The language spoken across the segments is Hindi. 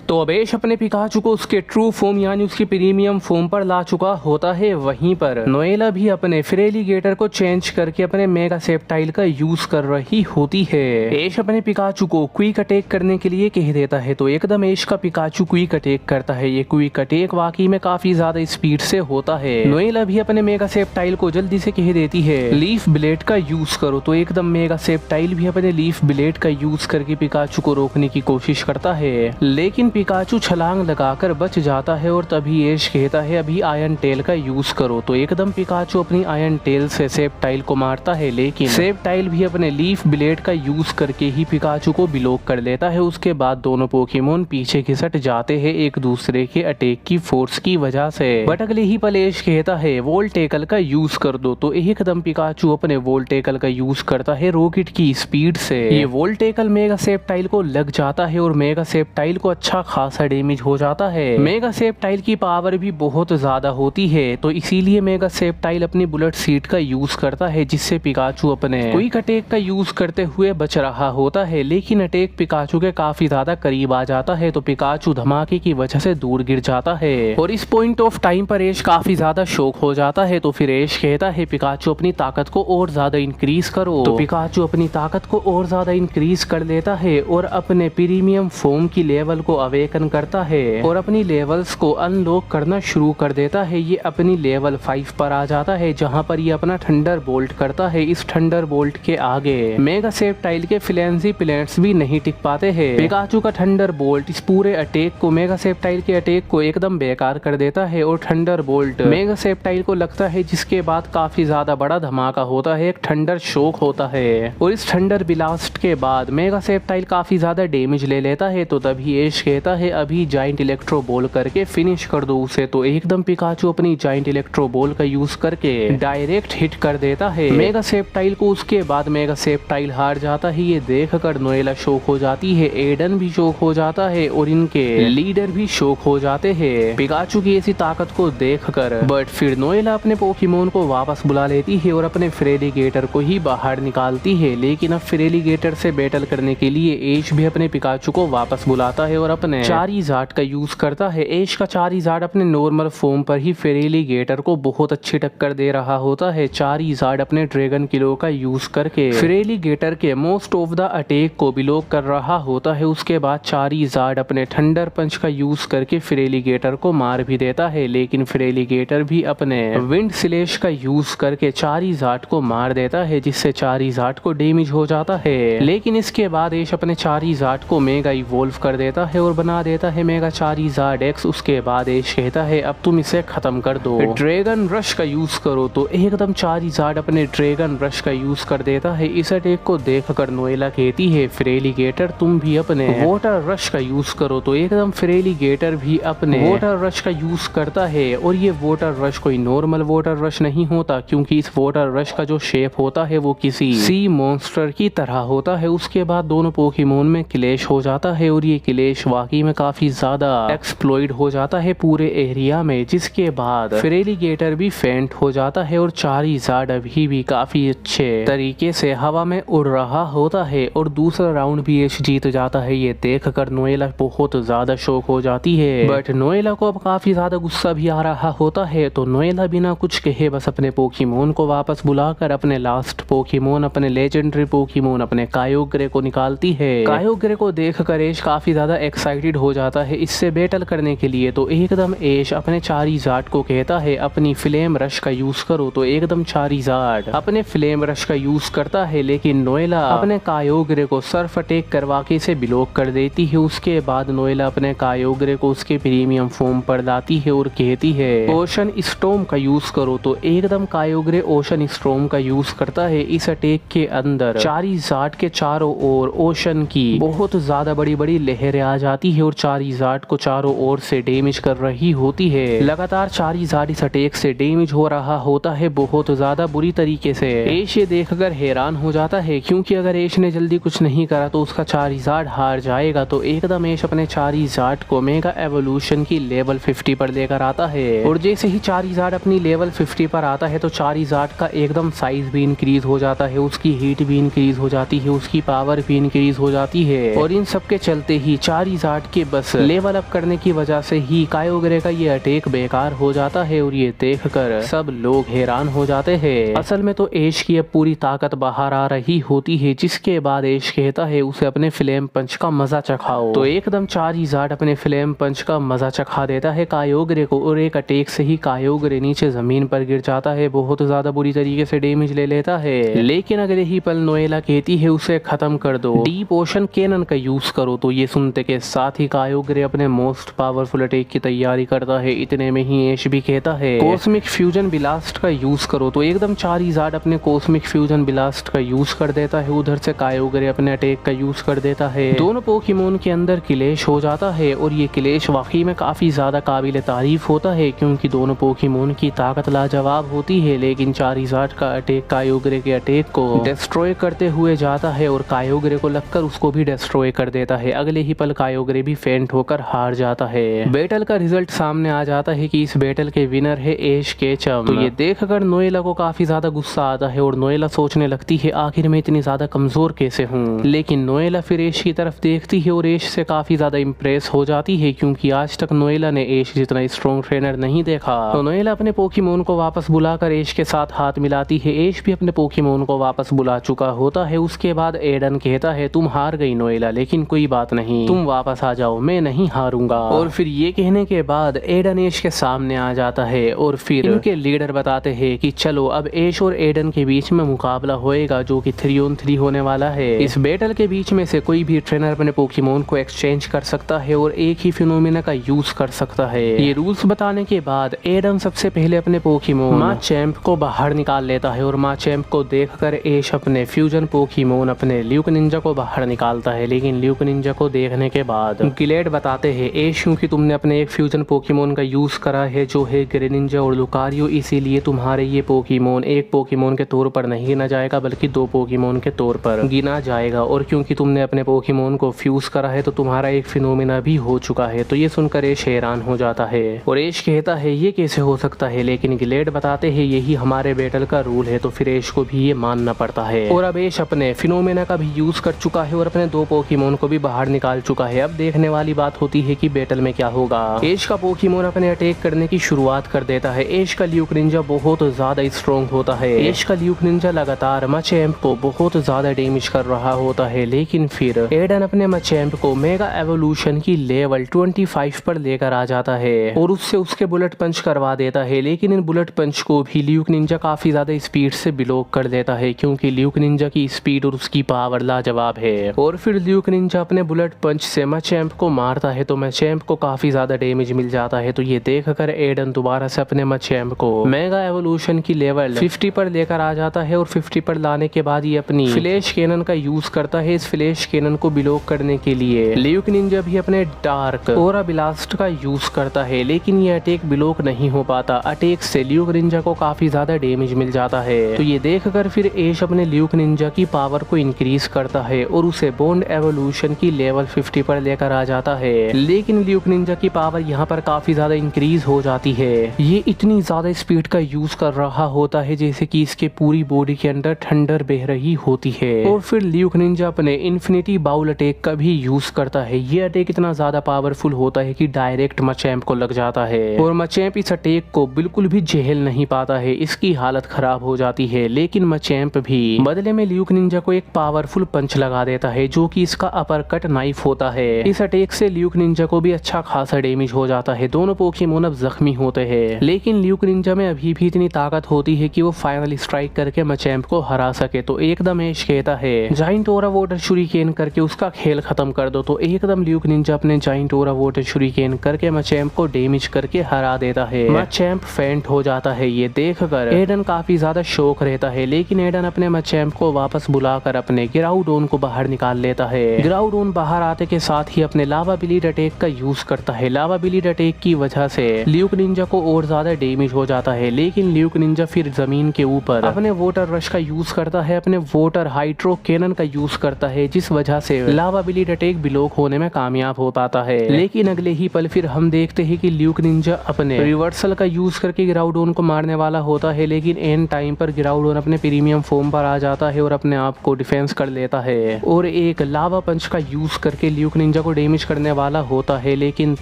तो अब ऐश अपने पिकाचू को उसके ट्रू फॉर्म यानी उसकी प्रीमियम फॉर्म पर ला चुका होता है। वहीं पर नोएला भी अपने फ्रेलीगेटर को चेंज करके अपने मेगा सेप्टाइल का यूज कर रही होती है। ऐश अपने पिकाचू को क्विक अटैक करने के लिए कह देता है तो एकदम ऐश का पिकाचू क्विक अटैक करता है। ये क्विक अटैक वाकई में काफी ज्यादा स्पीड से होता है। नोएला भी अपने मेगा सेप्टाइल को जल्दी से कह देती है लीफ ब्लेड का यूज करो तो एकदम मेगा सेप्टाइल भी अपने लीफ ब्लेड का यूज करके पिकाचू को रोकने की कोशिश करता है, लेकिन पिकाचू छलांग लगाकर बच जाता है और तभी ऐश कहता है अभी आयरन टेल का यूज करो तो एकदम पिकाचू अपनी आयरन टेल से सेप्टाइल को मारता है, लेकिन सेप्टाइल भी अपने लीफ ब्लेड का यूज करके ही पिकाचू को ब्लॉक कर लेता है। उसके बाद दोनों पोकेमोन पीछे खिसट जाते हैं एक दूसरे के अटैक की फोर्स की वजह से। बट अगले ही पल ऐश कहता है वोल्टेकल का यूज कर दो तो एकदम पिकाचू अपने वोल्टेकल का यूज करता है रॉकेट की स्पीड से। ये वोल्टेकल मेगा सेप्टाइल को लग जाता है और मेगा सेप्टाइल को अच्छा खासा डैमेज हो जाता है। मेगा सेप्टाइल की पावर भी बहुत ज्यादा होती है तो इसीलिए मेगा सेप्टाइल अपनी बुलेट सीट का यूज करता है जिससे पिकाचू अपने क्विक अटैक का यूज करते हुए बच रहा होता है, लेकिन अटैक पिकाचू के काफी ज्यादा करीब आ जाता है तो पिकाचू धमाके की वजह से दूर गिर जाता है और इस पॉइंट ऑफ टाइम पर ऐश काफी ज्यादा शॉक हो जाता है। तो फिर ऐश कहता है पिकाचू अपनी ताकत को और ज्यादा इंक्रीज करो तो पिकाचू अपनी ताकत को और ज्यादा इंक्रीज कर देता है और अपने प्रीमियम फॉर्म की लेवल को अवेकन करता है और अपनी लेवल्स को अनलॉक करना शुरू कर देता है। ये अपनी लेवल 5 पर आ जाता है जहां पर ये अपना थंडर बोल्ट करता है। इस थंडर बोल्ट के आगे मेगा सेप्टाइल के फ्लेंजी प्लेट्स भी नहीं टिक पाते हैं। पिकाचू का थंडर बोल्ट इस पूरे अटैक को मेगा सेप्टाइल के अटैक को एकदम बेकार कर देता है और थंडर बोल्ट मेगा सेप्टाइल को लगता है जिसके बाद काफी ज्यादा बड़ा धमाका होता है, एक थंडर शॉक होता है और इस थंडर ब्लास्ट के बाद मेगा सेप्टाइल काफी ज्यादा डैमेज ले लेता है। तो तभी ऐश कहता है अभी जाइंट इलेक्ट्रो बॉल करके फिनिश कर दो उसे तो एकदम पिकाचू अपनी जाइंट इलेक्ट्रो बॉल का यूज करके डायरेक्ट हिट कर देता है मेगा सेप्टाइल को। उसके बाद मेगा सेप्टाइल हार जाता है। ये देखकर नोएला शॉक हो जाती है, एडन भी शॉक हो जाता है और इनके लीडर भी शॉक हो जाते हैं पिकाचू की ऐसी ताकत को देखकर। बट फिर नोएला अपने पोकेमोन को वापस बुला लेती है और अपने फ्रेलीगेटर को ही बाहर निकालती है, लेकिन अब फ्रेलीगेटर से बैटल करने के लिए ऐश भी अपने पिकाचू को वापस बुलाता है और अपने चारीजार्ड का यूज करता है। ऐश का चारीजार्ड अपने नॉर्मल फॉर्म पर ही फ्रेलीगेटर को बहुत अच्छी टक्कर दे रहा होता है। चारीजार्ड अपने ड्रैगन किलो का यूज करके फ्रेलीगेटर के मोस्ट ऑफ द अटैक को ब्लॉक कर रहा होता है। उसके बाद चारीजार्ड अपने थंडर पंच का यूज करके फ्रेलीगेटर को मार भी देता है, लेकिन फ्रेलीगेटर भी अपने विंड स्लैश का यूज करके चारीजार्ड को मार देता है जिससे चारीजार्ड को डैमेज हो जाता है। लेकिन इसके बाद ऐश अपने चारीजार्ड को मेगा इवॉल्व कर देता है और बना देता है मेगा चारीजार्ड एक्स। उसके बाद ऐश कहता है अब तुम इसे खत्म कर दो, ड्रैगन रश का यूज करो तो एकदम चारीजार्ड अपने ड्रैगन रश का यूज कर देता है। इस अटैक को देखकर नोएला कहती है फ्रेलीगेटर तुम भी अपने वाटर रश का यूज करो तो एकदम फ्रेलीगेटर भी अपने वाटर रश का यूज करता है और ये वाटर रश कोई नॉर्मल वाटर रश नहीं होता क्योंकि इस वाटर रश का जो शेप होता है वो किसी सी मॉन्स्टर की तरह होता है। उसके बाद दोनों पोकेमोन में क्लैश हो जाता है और ये क्लैश वाकई में काफी ज्यादा एक्सप्लॉइट हो जाता है पूरे एरिया में, जिसके बाद फ्रेलीगेटर भी फेंट हो जाता है और चारीजार्ड अभी भी काफी अच्छे तरीके से हवा में उड़ रहा होता है और दूसरा राउंड भी ऐश जीत जाता है। ये देखकर नोएला बहुत ज्यादा शॉक हो जाती है, बट नोएला को अब काफी ज्यादा गुस्सा भी आ रहा होता है तो नोएला बिना कुछ कहे बस अपने पोकेमोन को वापस बुलाकर अपने लास्ट पोकेमोन अपने लेजेंडरी पोकेमोन अपने कायोग्रे को निकालती है। कायोग्रे को देखकर ऐश काफी ज्यादा एक्साइटेड हो जाता है इससे बैटल करने के लिए तो एकदम ऐश अपने चारीजार्ड को कहता है अपनी फ्लेम रश का यूज करो तो एकदम चारीजार्ड अपने फ्लेम रश का यूज करता है, लेकिन नोएला अपने कायोग्रे को सर्फ अटैक करवा के इसे ब्लॉक कर देती है। उसके बाद नोएला अपने कायोग्रे को उसके प्रीमियम फॉर्म पर लाती है और कहती है ओशन स्टॉर्म का यूज करो तो एकदम कायोग्रे ओशन स्टॉर्म का यूज करता है। इस अटैक के अंदर चारीजार्ड के चारों ओर ओशन की बहुत ज्यादा बड़ी बड़ी लहरें आ जाती है और चारीजार्ड को चारों ओर से डैमेज कर रही होती है। लगातार चारीजार्ड इस अटैक से डैमेज हो रहा होता है बहुत ज्यादा बुरी तरीके से। ऐश ये देखकर हैरान हो जाता है क्योंकि अगर ऐश ने जल्दी कुछ नहीं करा तो उसका चारीजार्ड हार जाएगा। तो एकदम ऐश अपने चारीजार्ड को मेगा एवोल्यूशन की लेवल 50 पर लेकर आता है और जैसे ही चारीजार्ड अपनी लेवल 50 पर आता है तो चारीजार्ड का एकदम साइज भी इंक्रीज हो जाता है, उसकी हीट भी इंक्रीज हो जाती है, उसकी पावर भी इंक्रीज हो जाती है और इन सब के चलते ही चारीजार्ड गार्ड के बस लेवल अप करने की वजह से ही कायोग्रे का ये अटैक बेकार हो जाता है और ये देखकर सब लोग हैरान हो जाते हैं। असल में तो ऐश की अब पूरी ताकत बाहर आ रही होती है, जिसके बाद ऐश कहता है उसे अपने फ्लेम पंच का मजा चखाओ। तो एकदम चारजार्ड अपने फ्लेम पंच का मजा चखा देता है कायोग्रे को और एक अटैक से ही कायोग्रे नीचे जमीन पर गिर जाता है, बहुत ज्यादा बुरी तरीके से डैमेज ले लेता है। लेकिन अगले ही पल नोएला कहती है उसे खत्म कर दो, डीप ओशन कैनन का यूज करो। तो ये सुनते के साथ ही कायोग्रे अपने मोस्ट पावरफुल अटैक की तैयारी करता है। इतने में ही ऐश भी कहता है कॉस्मिक फ्यूजन ब्लास्ट का यूज करो। तो एकदम चारजार्ड अपने कॉस्मिक फ्यूजन ब्लास्ट का यूज कर देता है। उधर से कायोग्रे अपने अटैक का यूज कर देता है। दोनों पोकेमोन के अंदर क्लैश हो जाता है और ये क्लैश वाकई में काफी ज्यादा काबिल तारीफ होता है, क्योंकि दोनों पोकेमोन की ताकत लाजवाब होती है। लेकिन चारजार्ड का अटैक कायोग्रे के अटैक को डिस्ट्रॉय करते हुए जाता है और कायोग्रे को लगकर उसको भी डिस्ट्रॉय कर देता है। अगले ही पल कायोग्रे भी फेंट होकर हार जाता है। बैटल का रिजल्ट सामने आ जाता है कि इस बैटल के विनर है ऐश केचम। तो ये देखकर नोएला को काफी ज्यादा गुस्सा आता है और नोएला सोचने लगती है आखिर मैं इतनी ज्यादा कमजोर कैसे हूँ। लेकिन नोएला फिर ऐश की तरफ देखती है और ऐश से काफी ज्यादा इम्प्रेस हो जाती है, क्योंकि आज तक नोएला ने ऐश जितना स्ट्रॉन्ग ट्रेनर नहीं देखा। तो नोएला अपने पोकेमोन को वापस बुलाकर ऐश के साथ हाथ मिलाती है। ऐश भी अपने पोकेमोन को वापस बुला चुका होता है। उसके बाद एडन कहता है तुम हार गई नोएला, लेकिन कोई बात नहीं, तुम वापस आ जाओ, मैं नहीं हारूंगा। और फिर ये कहने के बाद एडन ऐश के सामने आ जाता है और फिर इनके लीडर बताते हैं कि चलो अब ऐश और एडन के बीच में मुकाबला होएगा, जो कि 3-on-3 होने वाला है। इस बैटल के बीच में से कोई भी ट्रेनर अपने पोकेमोन को एक्सचेंज कर सकता है और एक ही फिनोमिना का यूज कर सकता है। ये रूल्स बताने के बाद एडन सबसे पहले अपने पोकेमोन माचैम्प को बाहर निकाल लेता है और माचैम्प को देखकर ऐश अपने फ्यूजन पोकेमोन अपने ल्यूक निंजा को बाहर निकालता है। लेकिन ल्यूक निंजा को देखने के बाद गिलेड बताते हैं ऐश क्योंकि तुमने अपने एक फ्यूजन पोकेमोन का यूज करा है जो है ग्रेनिंजा और लुकारियो, इसीलिए तुम्हारे ये पोकेमोन एक पोकेमोन के तौर पर नहीं गिना जाएगा बल्कि 2 पोकेमोन के तौर पर गिना जाएगा। और क्योंकि तुमने अपने पोकेमोन को फ्यूज करा है तो तुम्हारा एक फिनोमिना भी हो चुका है। तो ये सुनकर ऐश हैरान हो जाता है और ऐश कहता है ये कैसे हो सकता है, लेकिन गिलेड बताते हैं यही हमारे बैटल का रूल है। तो फिर ऐश को भी ये मानना पड़ता है और अब ऐश अपने फिनोमिना का भी यूज कर चुका है और अपने 2 पोकेमोन को भी बाहर निकाल चुका है। अब देखने वाली बात होती है कि बैटल में क्या होगा। ऐश का पोकेमोन अपने अटैक करने की शुरुआत कर देता है। ऐश का ल्यूक निंजा बहुत ज्यादा स्ट्रॉन्ग होता है। ऐश का ल्यूक निंजा लगातार माचैम्प को बहुत ज्यादा डैमेज कर रहा होता है। लेकिन फिर एडन अपने माचैम्प को मेगा एवोल्यूशन की लेवल 25 पर लेकर आ जाता है और उससे उसके बुलेट पंच करवा देता है। लेकिन इन बुलेट पंच को भी ल्यूक निंजा काफी ज्यादा स्पीड से ब्लॉक कर देता है, क्योंकि ल्यूक निंजा की स्पीड और उसकी पावर लाजवाब है। और फिर ल्यूक निंजा अपने बुलेट पंच से माचैम्प को मारता है तो माचैम्प को काफी ज्यादा डैमेज मिल जाता है। तो ये देखकर एडन दोबारा से अपने माचैम्प को मेगा एवोल्यूशन की लेवल 50 पर लेकर आ जाता है और 50 पर लाने के बाद ये अपनी फ्लैश कैनन का यूज करता है। इस फ्लैश कैनन को ब्लॉक करने के लिए ल्यूक निंजा भी अपने डार्क ओरा ब्लास्ट का यूज करता है, लेकिन ये अटैक ब्लॉक नहीं हो पाता। अटैक से ल्यूक निंजा को काफी ज्यादा डैमेज मिल जाता है। तो ये देखकर फिर ऐश अपने ल्यूक निंजा की पावर को इंक्रीज करता है और उसे बॉन्ड एवोल्यूशन की लेवल 50 पर लेकर आ जाता है। लेकिन ल्यूक निंजा की पावर यहाँ पर काफी ज्यादा इंक्रीज हो जाती है। ये इतनी ज्यादा स्पीड का यूज कर रहा होता है जैसे कि इसके पूरी बॉडी के अंदर ठंडर बह रही होती है। और फिर ल्यूक निंजा अपने इन्फिनिटी बाउल अटैक का भी यूज करता है। ये अटैक इतना ज्यादा पावरफुल होता है कि डायरेक्ट माचैम्प को लग जाता है और माचैम्प इस अटैक को बिल्कुल भी झेल नहीं पाता है। इसकी हालत खराब हो जाती है। लेकिन माचैम्प भी बदले में ल्यूक निंजा को एक पावरफुल पंच लगा देता है जो कि इसका अपर कट नाइफ होता है। इस अटैक से ल्यूक निंजा को भी अच्छा खासा डैमेज हो जाता है। दोनों पोकेमोन अब जख्मी होते हैं, लेकिन ल्यूक निंजा में अभी भी इतनी ताकत होती है कि वो फाइनल स्ट्राइक करके माचैम्प को हरा सके। तो एकदम ऐश कहता है जाइंट ओरा वाटर शुरिकेन करके उसका खेल खत्म कर दो। तो एकदम ल्यूक निंजा अपने जाइंट ओरा वाटर शुरिकेन करके माचैम्प को डैमेज करके हरा देता है। माचैम्प फेंट हो जाता है। ये देखकर एडन काफी ज्यादा शौक रहता है, लेकिन एडन अपने माचैम्प को वापस बुलाकर अपने ग्राउडोन को बाहर निकाल लेता है। ग्राउडोन बाहर आते के साथ ही अपने लावा ब्लीड अटैक का यूज करता है। लावा ब्लीड अटैक की वजह से ल्यूक निंजा को और ज्यादा डैमेज हो जाता है। लेकिन ल्यूक निंजा फिर जमीन के ऊपर अपने वाटर रश का यूज करता है, अपने वाटर हाइड्रो कैनन का यूज करता है, जिस वजह से लावा ब्लीड अटैक ब्लॉक होने में कामयाब हो पाता है। लेकिन अगले ही पल फिर हम देखते हैं कि ल्यूक निंजा अपने रिवर्सल का यूज करके ग्राउडोन को मारने वाला होता है, लेकिन एंड टाइम पर ग्राउडोन अपने प्रीमियम फॉर्म पर आ जाता है और अपने आप को डिफेंस कर लेता है और एक लावा पंच का यूज करके ल्यूक निंजा को डैमेज करने वाला होता है, लेकिन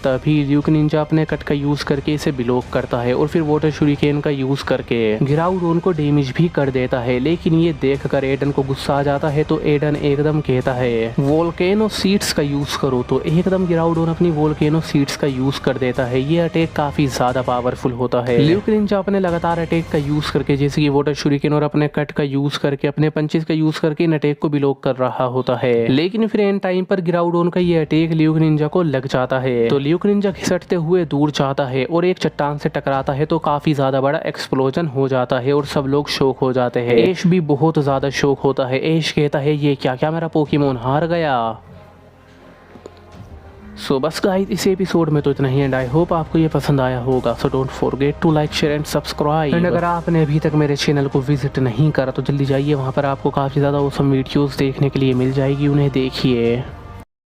तभी ल्यूक निंजा अपने कट का यूज करके इसे ब्लॉक करता है और फिर वाटर शूरिकेन का यूज करके गिराउडोन को डैमेज भी कर देता है। लेकिन ये देखकर एडन को गुस्सा आ जाता है, तो एडन एकदम कहता है वोल्केनो सीड्स का यूज करो, तो एकदम गिराउडोन अपनी वोल्केनो सीड्स का यूज कर देता है। ये अटैक काफी ज्यादा पावरफुल होता है। ल्यूक निंजा अपने लगातार अटैक का यूज करके, जैसे कि वाटर शूरिकेन और अपने कट का यूज करके, अपने पंचेस का यूज करके इन अटैक को ब्लॉक कर रहा होता है। लेकिन फिर एंड टाइम पर गिराउडोन का ये अटैक ल्यूक निंजा को लग जाता है, तो ल्यूक निंजा घिसटते हुए दूर जाता है और एक चट्टान से टकराता है, तो काफी ज्यादा बड़ा एक्सप्लोजन हो जाता है और सब लोग शॉक हो जाते हैं। ऐश भी बहुत ज्यादा शॉक होता है। ऐश कहता है ये क्या मेरा पोकेमोन हार गया। सो बस गाइस, इस एपिसोड में तो इतना ही एंड आई होप आपको ये पसंद आया होगा। So don't forget to like share and subscribe. And अगर आपने अभी तक मेरे चैनल को विजिट नहीं करा तो जल्दी जाइए, वहाँ पर आपको काफ़ी ज़्यादा ऑसम वीडियोस देखने के लिए मिल जाएगी, उन्हें देखिए।